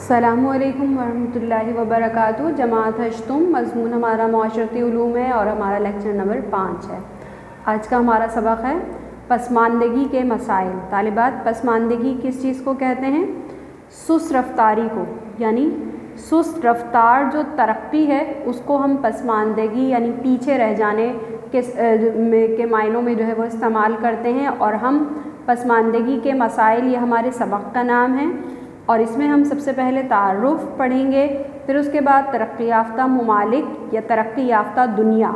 السلام علیکم ورحمۃ اللہ وبرکاتہ۔ جماعت ہشتم، مضمون ہمارا معاشرتی علوم ہے اور ہمارا لیکچر نمبر 5 ہے۔ آج کا ہمارا سبق ہے پسماندگی کے مسائل۔ طالبات، پسماندگی کس چیز کو کہتے ہیں؟ سست رفتاری کو، یعنی سست رفتار جو ترقی ہے اس کو ہم پسماندگی یعنی پیچھے رہ جانے کے معنوں میں جو ہے وہ استعمال کرتے ہیں، اور ہم پسماندگی کے مسائل یہ ہمارے سبق کا نام ہے، اور اس میں ہم سب سے پہلے تعارف پڑھیں گے، پھر اس کے بعد ترقی یافتہ ممالک یا ترقی یافتہ دنیا،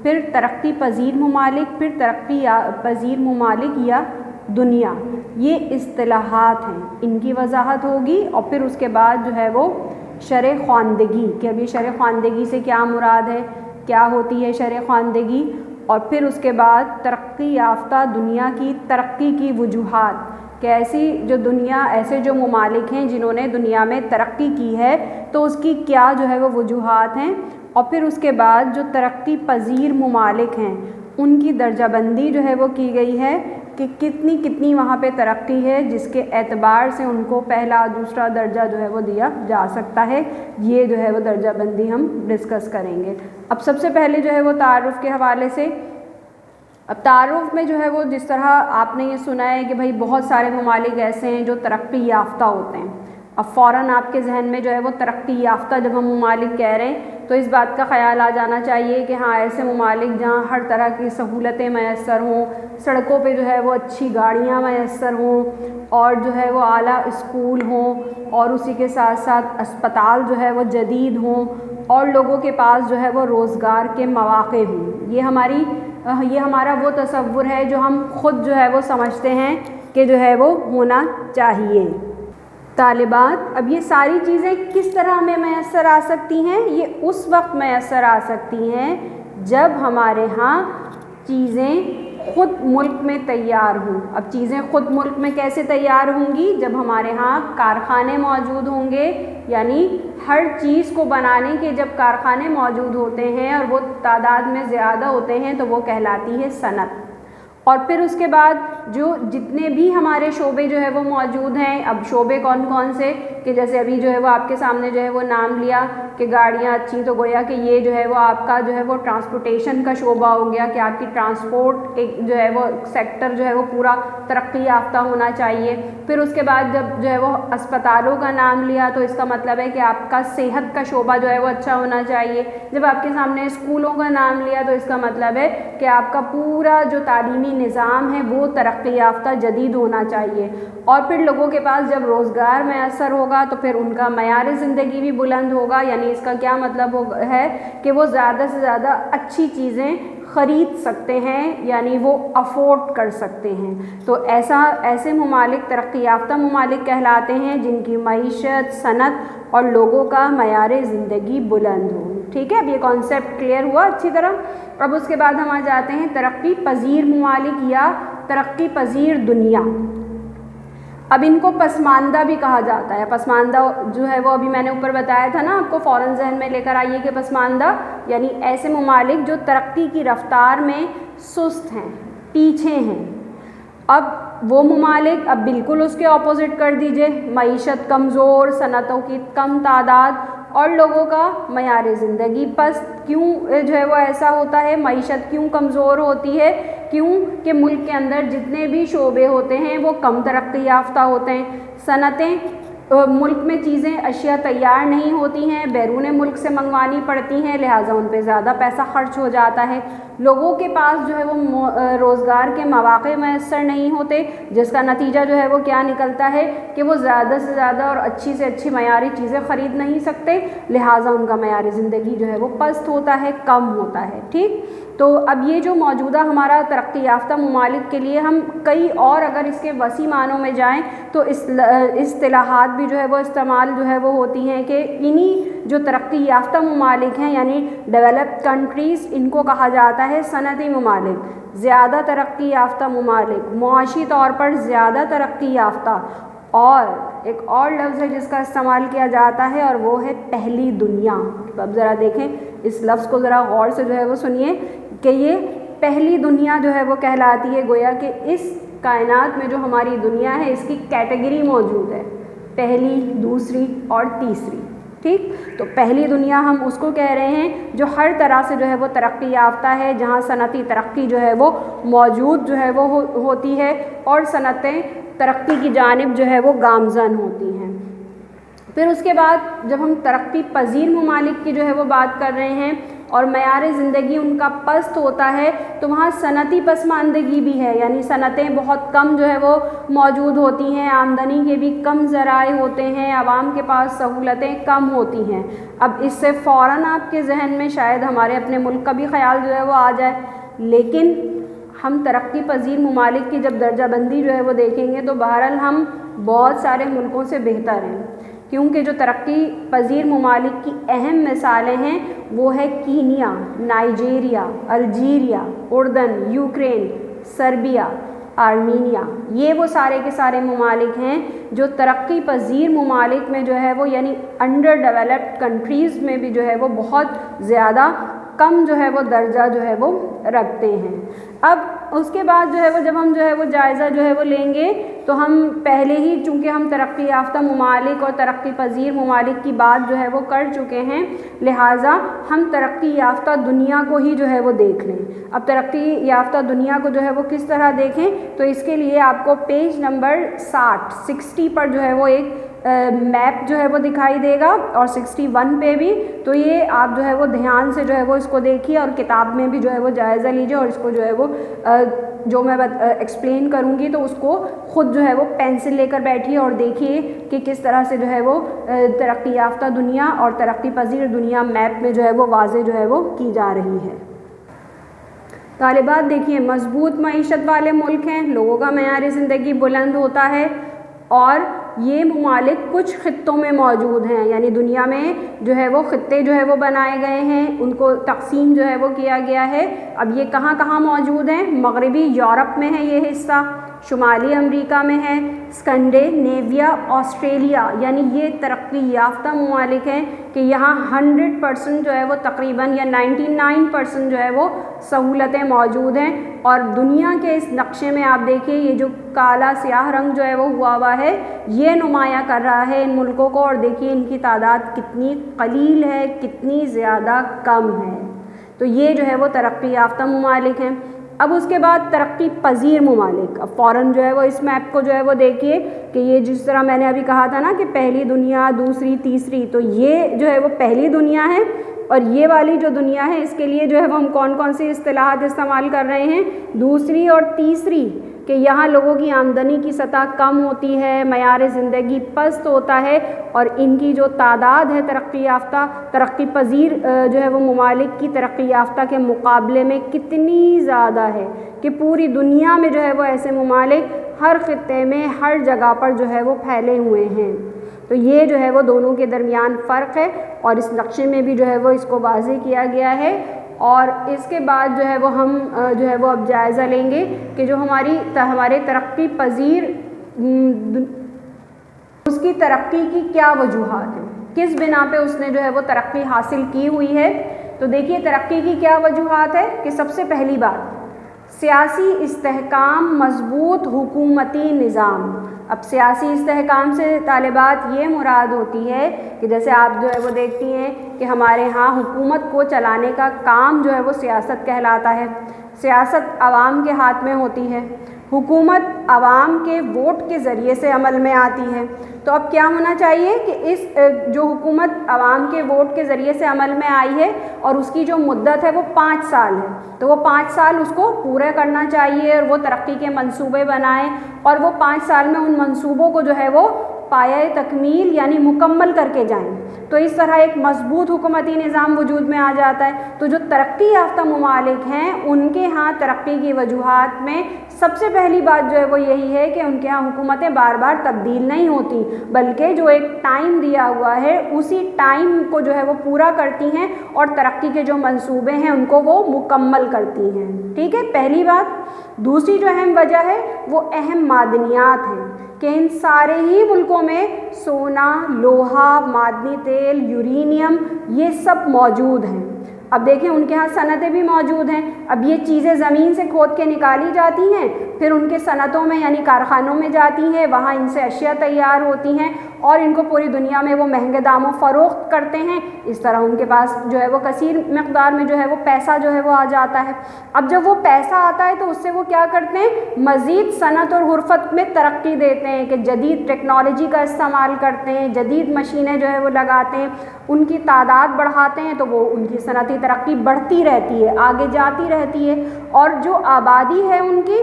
پھر ترقی پذیر ممالک، پھر ترقی پذیر ممالک یا دنیا۔ یہ اصطلاحات ہیں، ان کی وضاحت ہوگی، اور پھر اس کے بعد جو ہے وہ شرح خواندگی کہ ابھی شرح خواندگی سے کیا مراد ہے، کیا ہوتی ہے شرح خواندگی، اور پھر اس کے بعد ترقی یافتہ دنیا کی ترقی کی وجوہات کہ ایسی جو دنیا ایسے جو ممالک ہیں جنہوں نے دنیا میں ترقی کی ہے تو اس کی کیا جو ہے وہ وجوہات ہیں، اور پھر اس کے بعد جو ترقی پذیر ممالک ہیں ان کی درجہ بندی جو ہے وہ کی گئی ہے کہ کتنی وہاں پہ ترقی ہے جس کے اعتبار سے ان کو پہلا دوسرا درجہ جو ہے وہ دیا جا سکتا ہے۔ یہ جو ہے وہ درجہ بندی ہم ڈسکس کریں گے۔ اب سب سے پہلے جو ہے وہ تعارف کے حوالے سے، اب تعارف میں جو ہے وہ جس طرح آپ نے یہ سنا ہے کہ بھائی بہت سارے ممالک ایسے ہیں جو ترقی یافتہ ہوتے ہیں، اب فوراً آپ کے ذہن میں جو ہے وہ ترقی یافتہ جب ہم ممالک کہہ رہے ہیں تو اس بات کا خیال آ جانا چاہیے کہ ہاں ایسے ممالک جہاں ہر طرح کی سہولتیں میسر ہوں، سڑکوں پہ جو ہے وہ اچھی گاڑیاں میسر ہوں، اور جو ہے وہ اعلیٰ اسکول ہوں، اور اسی کے ساتھ ساتھ اسپتال جو ہے وہ جدید ہوں، اور لوگوں کے پاس جو ہے وہ روزگار کے مواقع ہوں۔ یہ ہمارا وہ تصور ہے جو ہم خود جو ہے وہ سمجھتے ہیں کہ جو ہے وہ ہونا چاہیے۔ طالبات، اب یہ ساری چیزیں کس طرح ہمیں میسر آ سکتی ہیں؟ یہ اس وقت میسر آ سکتی ہیں جب ہمارے ہاں چیزیں خود ملک میں تیار ہوں۔ اب چیزیں خود ملک میں کیسے تیار ہوں گی؟ جب ہمارے ہاں کارخانے موجود ہوں گے، یعنی ہر چیز کو بنانے کے جب کارخانے موجود ہوتے ہیں اور وہ تعداد میں زیادہ ہوتے ہیں تو وہ کہلاتی ہے صنعت۔ اور پھر اس کے بعد جو جتنے بھی ہمارے شعبے جو ہے وہ موجود ہیں، اب شعبے کون کون سے کہ جیسے ابھی جو ہے وہ آپ کے سامنے جو ہے وہ نام لیا کہ گاڑیاں اچھی، تو گویا کہ یہ جو ہے وہ آپ کا جو ہے وہ ٹرانسپورٹیشن کا شعبہ ہو گیا کہ آپ کی ٹرانسپورٹ ایک جو ہے وہ سیکٹر جو ہے وہ پورا ترقی یافتہ ہونا چاہیے۔ پھر اس کے بعد جب جو ہے وہ اسپتالوں کا نام لیا تو اس کا مطلب ہے کہ آپ کا صحت کا شعبہ جو ہے وہ اچھا ہونا چاہیے۔ جب آپ کے سامنے اسکولوں کا نام لیا تو اس کا مطلب ہے کہ آپ کا پورا جو تعلیمی نظام ہے وہ ترقی یافتہ جدید ہونا چاہیے۔ اور پھر لوگوں کے پاس جب روزگار میسر ہوگا تو پھر ان کا معیار زندگی بھی بلند ہوگا، یعنی اس کا کیا مطلب ہے کہ وہ زیادہ سے زیادہ اچھی چیزیں خرید سکتے ہیں، یعنی وہ افورڈ کر سکتے ہیں۔ تو ایسے ممالک ترقی یافتہ ممالک کہلاتے ہیں جن کی معیشت، صنعت اور لوگوں کا معیار زندگی بلند ہو۔ ٹھیک ہے، اب یہ کانسیپٹ کلیئر ہوا اچھی طرح۔ اب اس کے بعد ہم آ جاتے ہیں ترقی پذیر ممالک یا ترقی پذیر دنیا۔ اب ان کو پسماندہ بھی کہا جاتا ہے۔ پسماندہ جو ہے وہ ابھی میں نے اوپر بتایا تھا نا آپ کو، فوراً ذہن میں لے کر آئیے کہ پسماندہ یعنی ایسے ممالک جو ترقی کی رفتار میں سست ہیں، پیچھے ہیں۔ اب وہ ممالک، اب بالکل اس کے اپوزٹ کر دیجئے، معیشت کمزور، صنعتوں کی کم تعداد اور لوگوں کا معیار زندگی پست۔ کیوں جو ہے وہ ایسا ہوتا ہے؟ معیشت کیوں کمزور ہوتی ہے؟ کیوں کہ ملک کے اندر جتنے بھی شعبے ہوتے ہیں وہ کم ترقی یافتہ ہوتے ہیں۔ صنعتیں، ملک میں چیزیں اشیاء تیار نہیں ہوتی ہیں، بیرون ملک سے منگوانی پڑتی ہیں، لہٰذا ان پہ زیادہ پیسہ خرچ ہو جاتا ہے۔ لوگوں کے پاس جو ہے وہ روزگار کے مواقع میسر نہیں ہوتے، جس کا نتیجہ جو ہے وہ کیا نکلتا ہے کہ وہ زیادہ سے زیادہ اور اچھی سے اچھی معیاری چیزیں خرید نہیں سکتے، لہٰذا ان کا معیار زندگی جو ہے وہ پست ہوتا ہے، کم ہوتا ہے۔ ٹھیک، تو اب یہ جو موجودہ ہمارا ترقی یافتہ ممالک کے لیے ہم کئی اور اگر اس کے وسیع معنوں میں جائیں تو اصطلاحات بھی جو ہے وہ استعمال جو ہے وہ ہوتی ہیں کہ انہی جو ترقی یافتہ ممالک ہیں یعنی ڈیولپڈ کنٹریز، ان کو کہا جاتا ہے صنعتی ممالک، زیادہ ترقی یافتہ ممالک، معاشی طور پر زیادہ ترقی یافتہ، اور ایک اور لفظ ہے جس کا استعمال کیا جاتا ہے اور وہ ہے پہلی دنیا۔ اب ذرا دیکھیں اس لفظ کو ذرا غور سے جو ہے وہ سنیے کہ یہ پہلی دنیا جو ہے وہ کہلاتی ہے، گویا کہ اس کائنات میں جو ہماری دنیا ہے اس کی کیٹیگری موجود ہے، پہلی، دوسری اور تیسری، ٹھیک. تو پہلی دنیا ہم اس کو کہہ رہے ہیں جو ہر طرح سے جو ہے وہ ترقی یافتہ ہے، جہاں صنعتی ترقی جو ہے وہ موجود جو ہے وہ ہوتی ہے اور صنعتیں ترقی کی جانب جو ہے وہ گامزن ہوتی ہیں. پھر اس کے بعد جب ہم ترقی پذیر ممالک کی جو ہے وہ بات کر رہے ہیں اور معیار زندگی ان کا پست ہوتا ہے تو وہاں صنعتی پسماندگی بھی ہے، یعنی صنعتیں بہت کم جو ہے وہ موجود ہوتی ہیں، آمدنی کے بھی کم ذرائع ہوتے ہیں، عوام کے پاس سہولتیں کم ہوتی ہیں. اب اس سے فوراً آپ کے ذہن میں شاید ہمارے اپنے ملک کا بھی خیال جو ہے وہ آ جائے، لیکن ہم ترقی پذیر ممالک کی جب درجہ بندی جو ہے وہ دیکھیں گے تو بہرحال ہم بہت سارے ملکوں سے بہتر ہیں، کیونکہ جو ترقی پذیر ممالک کی اہم مثالیں ہیں وہ ہے کینیا، نائجیریا، الجیریا، اردن، یوکرین، سربیا، آرمینیا. یہ وہ سارے کے سارے ممالک ہیں جو ترقی پذیر ممالک میں جو ہے وہ یعنی انڈر ڈیولپڈ کنٹریز میں بھی جو ہے وہ بہت زیادہ کم جو ہے وہ درجہ جو ہے وہ رکھتے ہیں. اب اس کے بعد جو ہے وہ جب ہم جو ہے وہ جائزہ جو ہے وہ لیں گے تو ہم پہلے ہی چونکہ ہم ترقی یافتہ ممالک اور ترقی پذیر ممالک کی بات جو ہے وہ کر چکے ہیں، لہٰذا ہم ترقی یافتہ دنیا کو ہی جو ہے وہ دیکھ لیں. اب ترقی یافتہ دنیا کو جو ہے وہ کس طرح دیکھیں تو اس کے لیے آپ کو پیج نمبر 60 پر جو ہے وہ ایک میپ جو ہے وہ دکھائی دے گا اور 61 پہ بھی. تو یہ آپ جو ہے وہ دھیان سے جو ہے وہ اس کو دیکھیے اور کتاب میں بھی جو ہے وہ جائزہ لیجیے اور اس کو جو ہے وہ جو میں ایکسپلین کروں گی تو اس کو خود جو ہے وہ پینسل لے کر بیٹھیے اور دیکھیے کہ کس طرح سے جو ہے وہ ترقی یافتہ دنیا اور ترقی پذیر دنیا میپ میں جو ہے وہ واضح جو ہے وہ کی جا رہی ہے. طالبات دیکھیے، مضبوط معیشت والے ملک ہیں، لوگوں کا معیار زندگی بلند ہوتا ہے اور یہ ممالک کچھ خطوں میں موجود ہیں، یعنی دنیا میں جو ہے وہ خطے جو ہے وہ بنائے گئے ہیں، ان کو تقسیم جو ہے وہ کیا گیا ہے. اب یہ کہاں کہاں موجود ہیں؟ مغربی یورپ میں ہے یہ حصہ، شمالی امریکہ میں ہے، اسکینڈینیویا، آسٹریلیا، یعنی یہ ترقی یافتہ ممالک ہیں کہ یہاں 100% جو ہے وہ تقریباً یا 99% جو ہے وہ سہولتیں موجود ہیں. اور دنیا کے اس نقشے میں آپ دیکھیے یہ جو کالا سیاہ رنگ جو ہے وہ ہوا ہے یہ نمایاں کر رہا ہے ان ملکوں کو، اور دیکھیے ان کی تعداد کتنی قلیل ہے، کتنی زیادہ کم ہے. تو یہ جو ہے وہ ترقی یافتہ ممالک ہیں. اب اس کے بعد ترقی پذیر ممالک. اب فوراً جو ہے وہ اس میپ کو جو ہے وہ دیکھیے کہ یہ جس طرح میں نے ابھی کہا تھا نا کہ پہلی دنیا، دوسری، تیسری، تو یہ جو ہے وہ پہلی دنیا ہے اور یہ والی جو دنیا ہے اس کے لیے جو ہے وہ ہم کون کون سی اصطلاحات استعمال کر رہے ہیں؟ دوسری اور تیسری، کہ یہاں لوگوں کی آمدنی کی سطح کم ہوتی ہے، معیار زندگی پست ہوتا ہے اور ان کی جو تعداد ہے ترقی یافتہ ترقی پذیر جو ہے وہ ممالک کی ترقی یافتہ کے مقابلے میں کتنی زیادہ ہے کہ پوری دنیا میں جو ہے وہ ایسے ممالک ہر خطے میں ہر جگہ پر جو ہے وہ پھیلے ہوئے ہیں. تو یہ جو ہے وہ دونوں کے درمیان فرق ہے اور اس نقشے میں بھی جو ہے وہ اس کو واضح کیا گیا ہے. اور اس کے بعد جو ہے وہ ہم جو ہے وہ اب جائزہ لیں گے کہ جو ہمارے ترقی پذیر اس کی ترقی کی کیا وجوہات ہیں، کس بنا پہ اس نے جو ہے وہ ترقی حاصل کی ہوئی ہے. تو دیکھیے ترقی کی کیا وجوہات ہے کہ سب سے پہلی بات سیاسی استحکام، مضبوط حکومتی نظام. اب سیاسی استحکام سے طالبات یہ مراد ہوتی ہے کہ جیسے آپ جو ہے وہ دیکھتی ہیں کہ ہمارے ہاں حکومت کو چلانے کا کام جو ہے وہ سیاست کہلاتا ہے. سیاست عوام کے ہاتھ میں ہوتی ہے، حکومت عوام کے ووٹ کے ذریعے سے عمل میں آتی ہے. تو اب کیا ہونا چاہیے کہ اس جو حکومت عوام کے ووٹ کے ذریعے سے عمل میں آئی ہے اور اس کی جو مدت ہے وہ 5 سال ہے، تو وہ 5 سال اس کو پورا کرنا چاہیے اور وہ ترقی کے منصوبے بنائیں اور وہ 5 سال میں ان منصوبوں کو جو ہے وہ پایۂ تکمیل یعنی مکمل کر کے جائیں. تو اس طرح ایک مضبوط حکومتی نظام وجود میں آ جاتا ہے. تو جو ترقی یافتہ ممالک ہیں ان کے ہاں ترقی کی وجوہات میں سب سے پہلی بات جو ہے وہ یہی ہے کہ ان کے ہاں حکومتیں بار بار تبدیل نہیں ہوتی، بلکہ جو ایک ٹائم دیا ہوا ہے اسی ٹائم کو جو ہے وہ پورا کرتی ہیں اور ترقی کے جو منصوبے ہیں ان کو وہ مکمل کرتی ہیں. ٹھیک ہے، پہلی بات. دوسری جو اہم وجہ ہے وہ اہم معدنیات ہیں کہ ان سارے ہی ملکوں میں سونا، لوہا، معدنی تیل، یورینیم یہ سب موجود ہیں. اب دیکھیں ان کے ہاں صنعتیں بھی موجود ہیں. اب یہ چیزیں زمین سے کھود کے نکالی جاتی ہیں، پھر ان کے صنعتوں میں یعنی کارخانوں میں جاتی ہیں، وہاں ان سے اشیاء تیار ہوتی ہیں اور ان کو پوری دنیا میں وہ مہنگے داموں فروخت کرتے ہیں. اس طرح ان کے پاس جو ہے وہ کثیر مقدار میں جو ہے وہ پیسہ جو ہے وہ آ جاتا ہے. اب جب وہ پیسہ آتا ہے تو اس سے وہ کیا کرتے ہیں, مزید صنعت اور حرفت میں ترقی دیتے ہیں کہ جدید ٹیکنالوجی کا استعمال کرتے ہیں, جدید مشینیں جو ہے وہ لگاتے ہیں, ان کی تعداد بڑھاتے ہیں, تو وہ ان کی صنعتی ترقی بڑھتی رہتی ہے, آگے جاتی رہتی ہے, اور جو آبادی ہے ان کی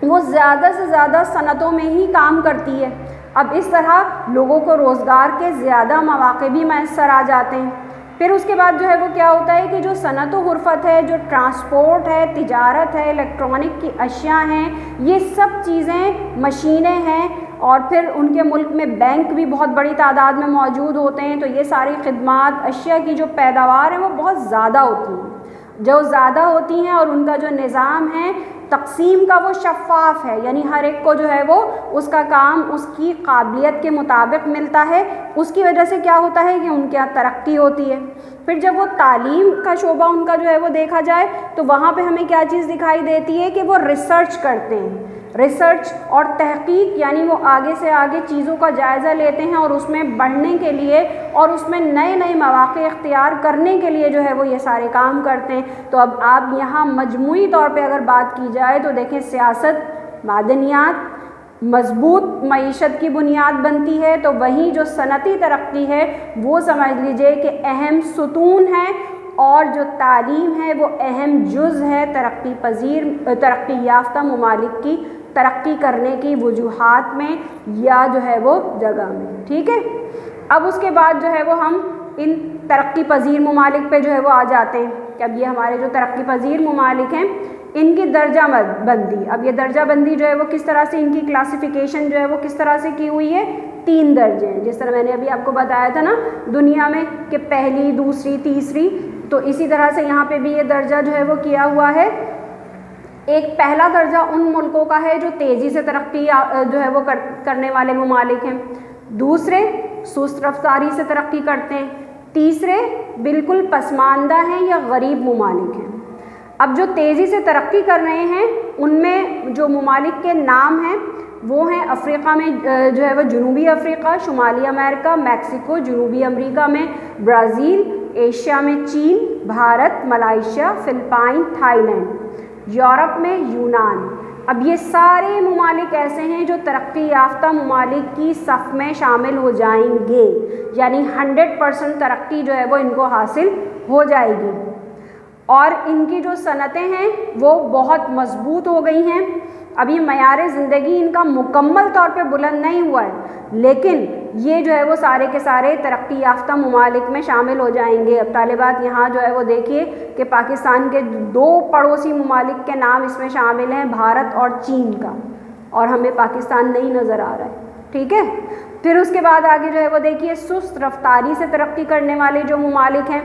وہ زیادہ سے زیادہ صنعتوں میں ہی کام کرتی ہے. اب اس طرح لوگوں کو روزگار کے زیادہ مواقع بھی میسر آ جاتے ہیں. پھر اس کے بعد جو ہے وہ کیا ہوتا ہے کہ جو صنعت و حرفت ہے, جو ٹرانسپورٹ ہے, تجارت ہے, الیکٹرانک کی اشیاء ہیں, یہ سب چیزیں, مشینیں ہیں, اور پھر ان کے ملک میں بینک بھی بہت بڑی تعداد میں موجود ہوتے ہیں. تو یہ ساری خدمات, اشیاء کی جو پیداوار ہے وہ بہت زیادہ ہوتی ہیں. جو زیادہ ہوتی ہیں اور ان کا جو نظام ہے تقسیم کا وہ شفاف ہے, یعنی ہر ایک کو جو ہے وہ اس کا کام اس کی قابلیت کے مطابق ملتا ہے. اس کی وجہ سے کیا ہوتا ہے کہ ان کے یہاں ترقی ہوتی ہے. پھر جب وہ تعلیم کا شعبہ ان کا جو ہے وہ دیکھا جائے تو وہاں پہ ہمیں کیا چیز دکھائی دیتی ہے کہ وہ ریسرچ کرتے ہیں. ریسرچ اور تحقیق, یعنی وہ آگے سے آگے چیزوں کا جائزہ لیتے ہیں اور اس میں بڑھنے کے لیے اور اس میں نئے نئے مواقع اختیار کرنے کے لیے جو ہے وہ یہ سارے کام کرتے ہیں. تو اب آپ یہاں مجموعی طور پہ اگر بات کی جائے تو دیکھیں, سیاست, معدنیات مضبوط معیشت کی بنیاد بنتی ہے, تو وہیں جو صنعتی ترقی ہے وہ سمجھ لیجئے کہ اہم ستون ہے, اور جو تعلیم ہے وہ اہم جز ہے ترقی یافتہ ممالک کی ترقی کرنے کی وجوہات میں یا جو ہے وہ جگہ میں. ٹھیک ہے, اب اس کے بعد جو ہے وہ ہم ان ترقی پذیر ممالک پہ جو ہے وہ آ جاتے ہیں کہ اب یہ ہمارے جو ترقی پذیر ممالک ہیں ان کی درجہ بندی. اب یہ درجہ بندی جو ہے وہ کس طرح سے, ان کی کلاسیفیکیشن جو ہے وہ کس طرح سے کی ہوئی ہے, 3 درجے ہیں. جس طرح میں نے ابھی آپ کو بتایا تھا نا دنیا میں کہ پہلی, دوسری, تیسری, تو اسی طرح سے یہاں پہ بھی یہ درجہ جو ہے وہ کیا ہوا ہے. ایک پہلا درجہ ان ملکوں کا ہے جو تیزی سے ترقی جو ہے وہ کرنے والے ممالک ہیں. دوسرے سست رفتاری سے ترقی کرتے ہیں. تیسرے بالکل پسماندہ ہیں یا غریب ممالک ہیں. اب جو تیزی سے ترقی کر رہے ہیں ان میں جو ممالک کے نام ہیں وہ ہیں افریقہ میں جو ہے وہ جنوبی افریقہ, شمالی امریکہ میکسیکو, جنوبی امریکہ میں برازیل, ایشیا میں چین, Bharat, Malaysia, Philippines, Thailand, Europe میں یونان. اب یہ سارے ممالک ایسے ہیں جو ترقی یافتہ ممالک کی صف میں شامل ہو جائیں گے, یعنی 100% ترقی جو ہے وہ ان کو حاصل ہو جائے گی. اور ان کی جو صنعتیں ہیں وہ بہت مضبوط ہو گئی ہیں. اب یہ معیار زندگی ان کا مکمل طور پہ بلند نہیں ہوا ہے, لیکن یہ جو ہے وہ سارے کے سارے ترقی یافتہ ممالک میں شامل ہو جائیں گے. اب طالبات یہاں جو ہے وہ دیکھیے کہ پاکستان کے 2 پڑوسی ممالک کے نام اس میں شامل ہیں, بھارت اور چین کا, اور ہمیں پاکستان نہیں نظر آ رہا ہے. ٹھیک ہے, پھر اس کے بعد آگے جو ہے وہ دیکھیے سست رفتاری سے ترقی کرنے والے جو ممالک ہیں,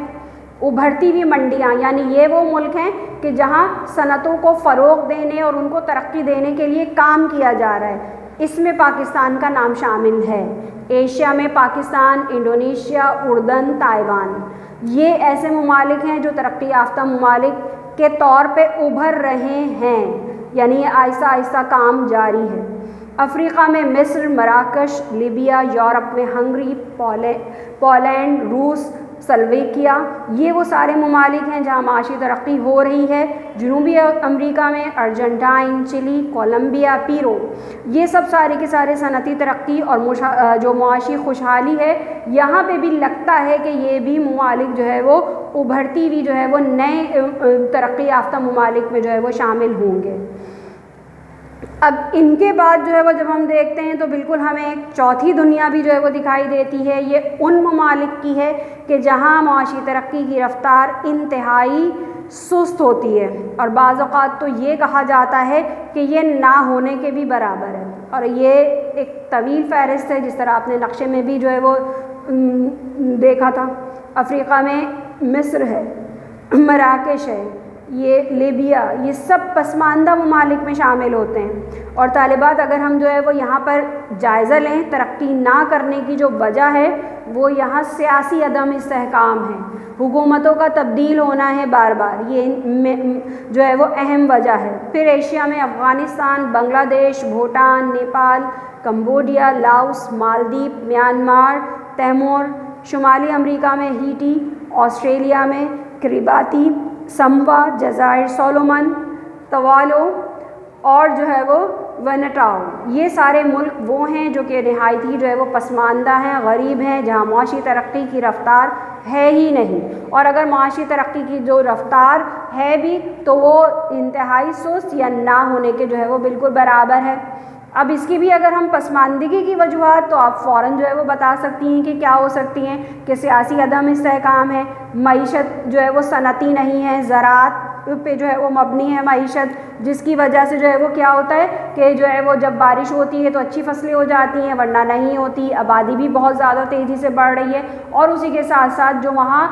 ابھرتی ہوئی منڈیاں, یعنی یہ وہ ملک ہیں کہ جہاں صنعتوں کو فروغ دینے اور ان کو ترقی دینے کے لیے کام کیا جا رہا ہے. اس میں پاکستان کا نام شامل ہے. ایشیا میں پاکستان, انڈونیشیا, اردن, تائیوان, یہ ایسے ممالک ہیں جو ترقی یافتہ ممالک کے طور پہ ابھر رہے ہیں, یعنی آہستہ آہستہ کام جاری ہے. افریقہ میں مصر, مراکش, لیبیا, یورپ میں ہنگری, پولینڈ, روس, سلویکیا, یہ وہ سارے ممالک ہیں جہاں معاشی ترقی ہو رہی ہے. جنوبی امریکہ میں ارجنٹائن, چلی, کولمبیا, پیرو, یہ سب سارے کے سارے صنعتی ترقی اور جو معاشی خوشحالی ہے یہاں پہ بھی لگتا ہے کہ یہ بھی ممالک جو ہے وہ ابھرتی ہوئی جو ہے وہ نئے ترقی یافتہ ممالک میں جو ہے وہ شامل ہوں گے. اب ان کے بعد جو ہے وہ جب ہم دیکھتے ہیں تو بالکل ہمیں ایک چوتھی دنیا بھی جو ہے وہ دکھائی دیتی ہے. یہ ان ممالک کی ہے کہ جہاں معاشی ترقی کی رفتار انتہائی سست ہوتی ہے, اور بعض اوقات تو یہ کہا جاتا ہے کہ یہ نہ ہونے کے بھی برابر ہے. اور یہ ایک طویل فہرست ہے, جس طرح آپ نے نقشے میں بھی جو ہے وہ دیکھا تھا. افریقہ میں مصر ہے, مراکش ہے, یہ لیبیا، یہ سب پسماندہ ممالک میں شامل ہوتے ہیں۔ اور طالبات اگر ہم جو ہے وہ یہاں پر جائزہ لیں ترقی نہ کرنے کی جو وجہ ہے وہ یہاں سیاسی عدم استحکام ہے، حکومتوں کا تبدیل ہونا ہے بار بار، یہ جو ہے وہ اہم وجہ ہے۔ پھر ایشیا میں Afghanistan, Bangladesh, Bhutan, Nepal, Cambodia, Laos, Maldives, Myanmar, Timor, شمالی امریکہ میں ہیٹی، آسٹریلیا میں کریباتی، سموا، جزائر سولومن، توالو اور جو ہے وہ ونٹاؤ، یہ سارے ملک وہ ہیں جو کہ نہایت ہی جو ہے وہ پسماندہ ہیں، غریب ہیں، جہاں معاشی ترقی کی رفتار ہے ہی نہیں، اور اگر معاشی ترقی کی جو رفتار ہے بھی تو وہ انتہائی سست یا نہ ہونے کے جو ہے وہ بالکل برابر ہے۔ اب اس کی بھی اگر ہم پسماندگی کی وجوہات تو آپ فوراً جو ہے وہ بتا سکتی ہیں کہ کیا ہو سکتی ہیں، کہ سیاسی عدم استحکام ہے، معیشت جو ہے وہ صنعتی نہیں ہے، زراعت پہ جو ہے وہ مبنی ہے معیشت، جس کی وجہ سے جو ہے وہ کیا ہوتا ہے کہ جو ہے وہ جب بارش ہوتی ہے تو اچھی فصلیں ہو جاتی ہیں ورنہ نہیں ہوتی، آبادی بھی بہت زیادہ تیزی سے بڑھ رہی ہے، اور اسی کے ساتھ ساتھ جو وہاں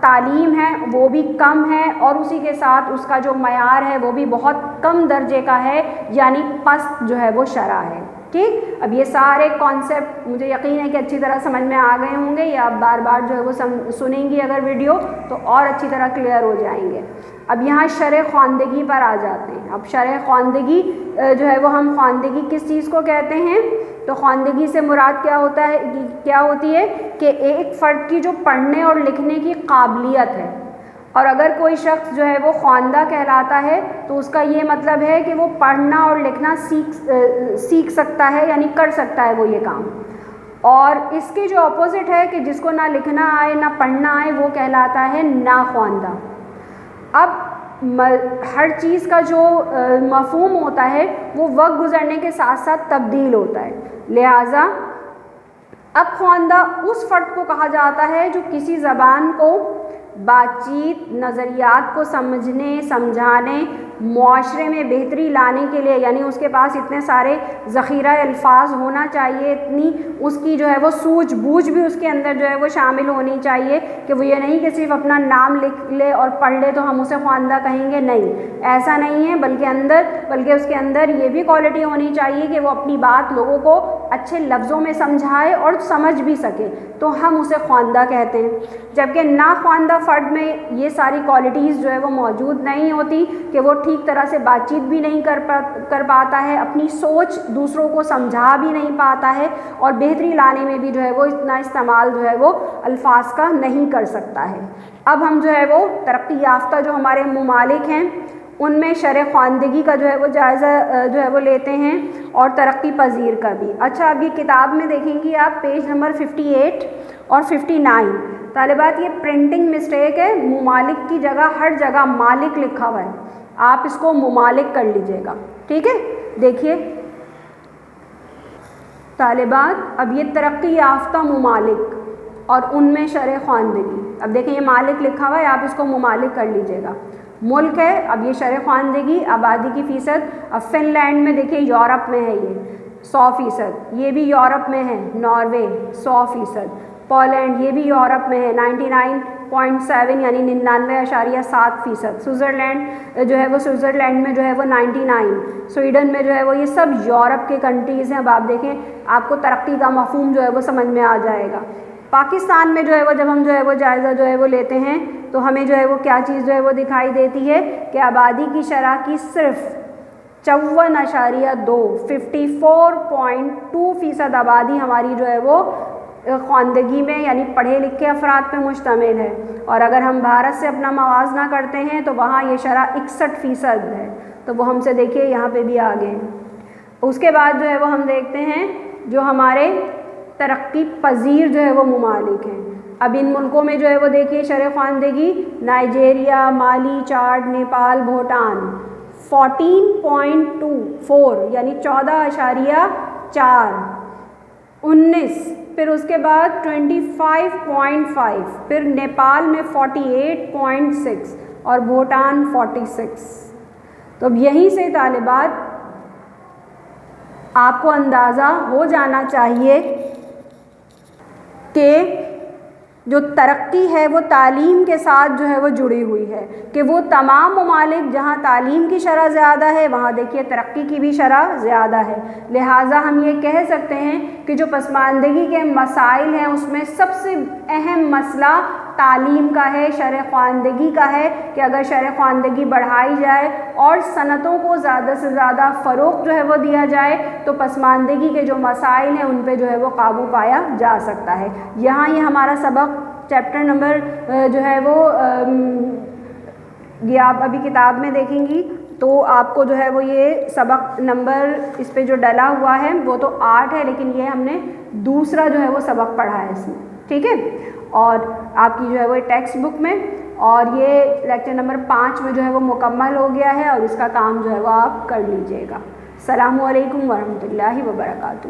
تعلیم ہے وہ بھی کم ہے، اور اسی کے ساتھ اس کا جو معیار ہے وہ بھی بہت کم درجے کا ہے، یعنی پست جو ہے وہ شرح ہے۔ ٹھیک، اب یہ سارے کانسیپٹ مجھے یقین ہے کہ اچھی طرح سمجھ میں آ گئے ہوں گے، یا آپ بار بار جو ہے وہ سنیں گی اگر ویڈیو تو اور اچھی طرح کلیئر ہو جائیں گے۔ اب یہاں شرح خواندگی پر آ جاتے ہیں۔ اب شرح خواندگی جو ہے وہ ہم خواندگی کس چیز کو کہتے ہیں؟ تو خواندگی سے مراد کیا ہوتا ہے، کیا ہوتی ہے کہ ایک فرد کی جو پڑھنے اور لکھنے کی قابلیت ہے، اور اگر کوئی شخص جو ہے وہ خواندہ کہلاتا ہے تو اس کا یہ مطلب ہے کہ وہ پڑھنا اور لکھنا سیکھ سکتا ہے، یعنی کر سکتا ہے وہ یہ کام۔ اور اس کے جو اپوزٹ ہے کہ جس کو نہ لکھنا آئے نہ پڑھنا آئے وہ کہلاتا ہے ناخواندہ۔ اب ہر چیز کا جو مفہوم ہوتا ہے وہ وقت گزرنے کے ساتھ ساتھ تبدیل ہوتا ہے، لہٰذا اب خواندہ اس فرد کو کہا جاتا ہے جو کسی زبان کو بات چیت، نظریات کو سمجھنے سمجھانے، معاشرے میں بہتری لانے کے لیے، یعنی اس کے پاس اتنے سارے ذخیرہ الفاظ ہونا چاہیے، اتنی اس کی جو ہے وہ سوجھ بوجھ بھی اس کے اندر جو ہے وہ شامل ہونی چاہیے کہ وہ یہ نہیں کہ صرف اپنا نام لکھ لے اور پڑھ لے تو ہم اسے خواندہ کہیں گے، نہیں ایسا نہیں ہے، بلکہ اس کے اندر یہ بھی کوالٹی ہونی چاہیے کہ وہ اپنی بات لوگوں کو اچھے لفظوں میں سمجھائے اور سمجھ بھی سکے، تو ہم اسے خواندہ کہتے ہیں۔ جبکہ ناخواندہ فرد میں یہ ساری کوالٹیز جو ہے وہ موجود نہیں ہوتی، کہ وہ ٹھیک طرح سے بات چیت بھی نہیں کر پاتا ہے، اپنی سوچ دوسروں کو سمجھا بھی نہیں پاتا ہے، اور بہتری لانے میں بھی جو ہے وہ اتنا استعمال جو ہے وہ الفاظ کا نہیں کر سکتا ہے۔ اب ہم جو ہے وہ ترقی یافتہ جو ہمارے ممالک ہیں ان میں شرح خواندگی کا جو ہے وہ جائزہ جو ہے وہ لیتے ہیں، اور ترقی پذیر کا بھی۔ اچھا، اب یہ کتاب میں دیکھیں گی آپ پیج نمبر 58 اور 59، طالبات یہ پرنٹنگ مسٹیک ہے، ممالک کی جگہ ہر جگہ مالک لکھا ہوا ہے، آپ اس کو ممالک کر لیجئے گا، ٹھیک ہے۔ دیکھیے طالبات، اب یہ ترقی یافتہ ممالک اور ان میں شرح خواندگی، اب دیکھیں یہ مالک لکھا ہوا ہے، آپ اس کو ممالک کر لیجئے گا۔ ملک ہے، اب یہ شرح خواندگی، آبادی کی فیصد، اب فن لینڈ میں دیکھیں یورپ میں ہے یہ 100%، یہ بھی یورپ میں ہے، ناروے 100%، پولینڈ یہ بھی یورپ میں ہے 99.7 یعنی 99.7%، سوئٹزرلینڈ جو ہے وہ سوئٹزرلینڈ میں جو ہے وہ 99، سویڈن میں جو ہے وہ، یہ سب یورپ کے کنٹریز ہیں۔ اب آپ دیکھیں آپ کو ترقی کا مفہوم جو ہے وہ سمجھ میں آ جائے گا۔ پاکستان میں جو ہے وہ جب ہم جو ہے وہ جائزہ جو ہے وہ لیتے ہیں تو ہمیں جو ہے وہ کیا چیز جو ہے وہ دکھائی دیتی ہے کہ آبادی کی شرح کی صرف 54.2 54.2% آبادی ہماری جو ہے وہ خواندگی میں یعنی پڑھے لکھے افراد پہ مشتمل ہے، اور اگر ہم بھارت سے اپنا موازنہ کرتے ہیں تو وہاں یہ شرح 61% ہے، تو وہ ہم سے دیکھیے یہاں پہ بھی آگے ہیں۔ اس کے بعد جو ہے وہ ہم دیکھتے ہیں جو ہمارے ترقی پذیر جو ہے وہ ممالک ہیں۔ اب ان ملکوں میں جو ہے وہ دیکھیے شرح خواندگی، نائجیریا، مالی، چاڈ، نیپال، بھوٹان 14.24 یعنی 14.4، 19، پھر اس کے بعد 25.5، پھر نیپال میں 48.6 اور بھوٹان 46۔ تو اب یہیں سے طالبات آپ کو اندازہ ہو جانا چاہیے کہ جو ترقی ہے وہ تعلیم کے ساتھ جو ہے وہ جڑی ہوئی ہے، کہ وہ تمام ممالک جہاں تعلیم کی شرح زیادہ ہے وہاں دیکھیے ترقی کی بھی شرح زیادہ ہے۔ لہٰذا ہم یہ کہہ سکتے ہیں کہ جو پسماندگی کے مسائل ہیں اس میں سب سے اہم مسئلہ تعلیم کا ہے، شرح خواندگی کا ہے، کہ اگر شرح خواندگی بڑھائی جائے اور صنعتوں کو زیادہ سے زیادہ فروغ جو ہے وہ دیا جائے تو پسماندگی کے جو مسائل ہیں ان پہ جو ہے وہ قابو پایا جا سکتا ہے۔ یہاں یہ ہمارا سبق چیپٹر نمبر جو ہے وہ یہ آپ ابھی کتاب میں دیکھیں گی تو آپ کو جو ہے وہ یہ سبق نمبر اس پہ جو ڈلا ہوا ہے وہ تو 8 ہے، لیکن یہ ہم نے دوسرا جو ہے وہ سبق پڑھا ہے اس میں، ٹھیک ہے۔ اور آپ کی جو ہے وہ ٹیکسٹ بک میں اور یہ لیکچر نمبر 5 میں جو ہے وہ مکمل ہو گیا ہے اور اس کا کام جو ہے وہ آپ کر لیجئے گا۔ السلام علیکم ورحمۃ اللہ وبرکاتہ۔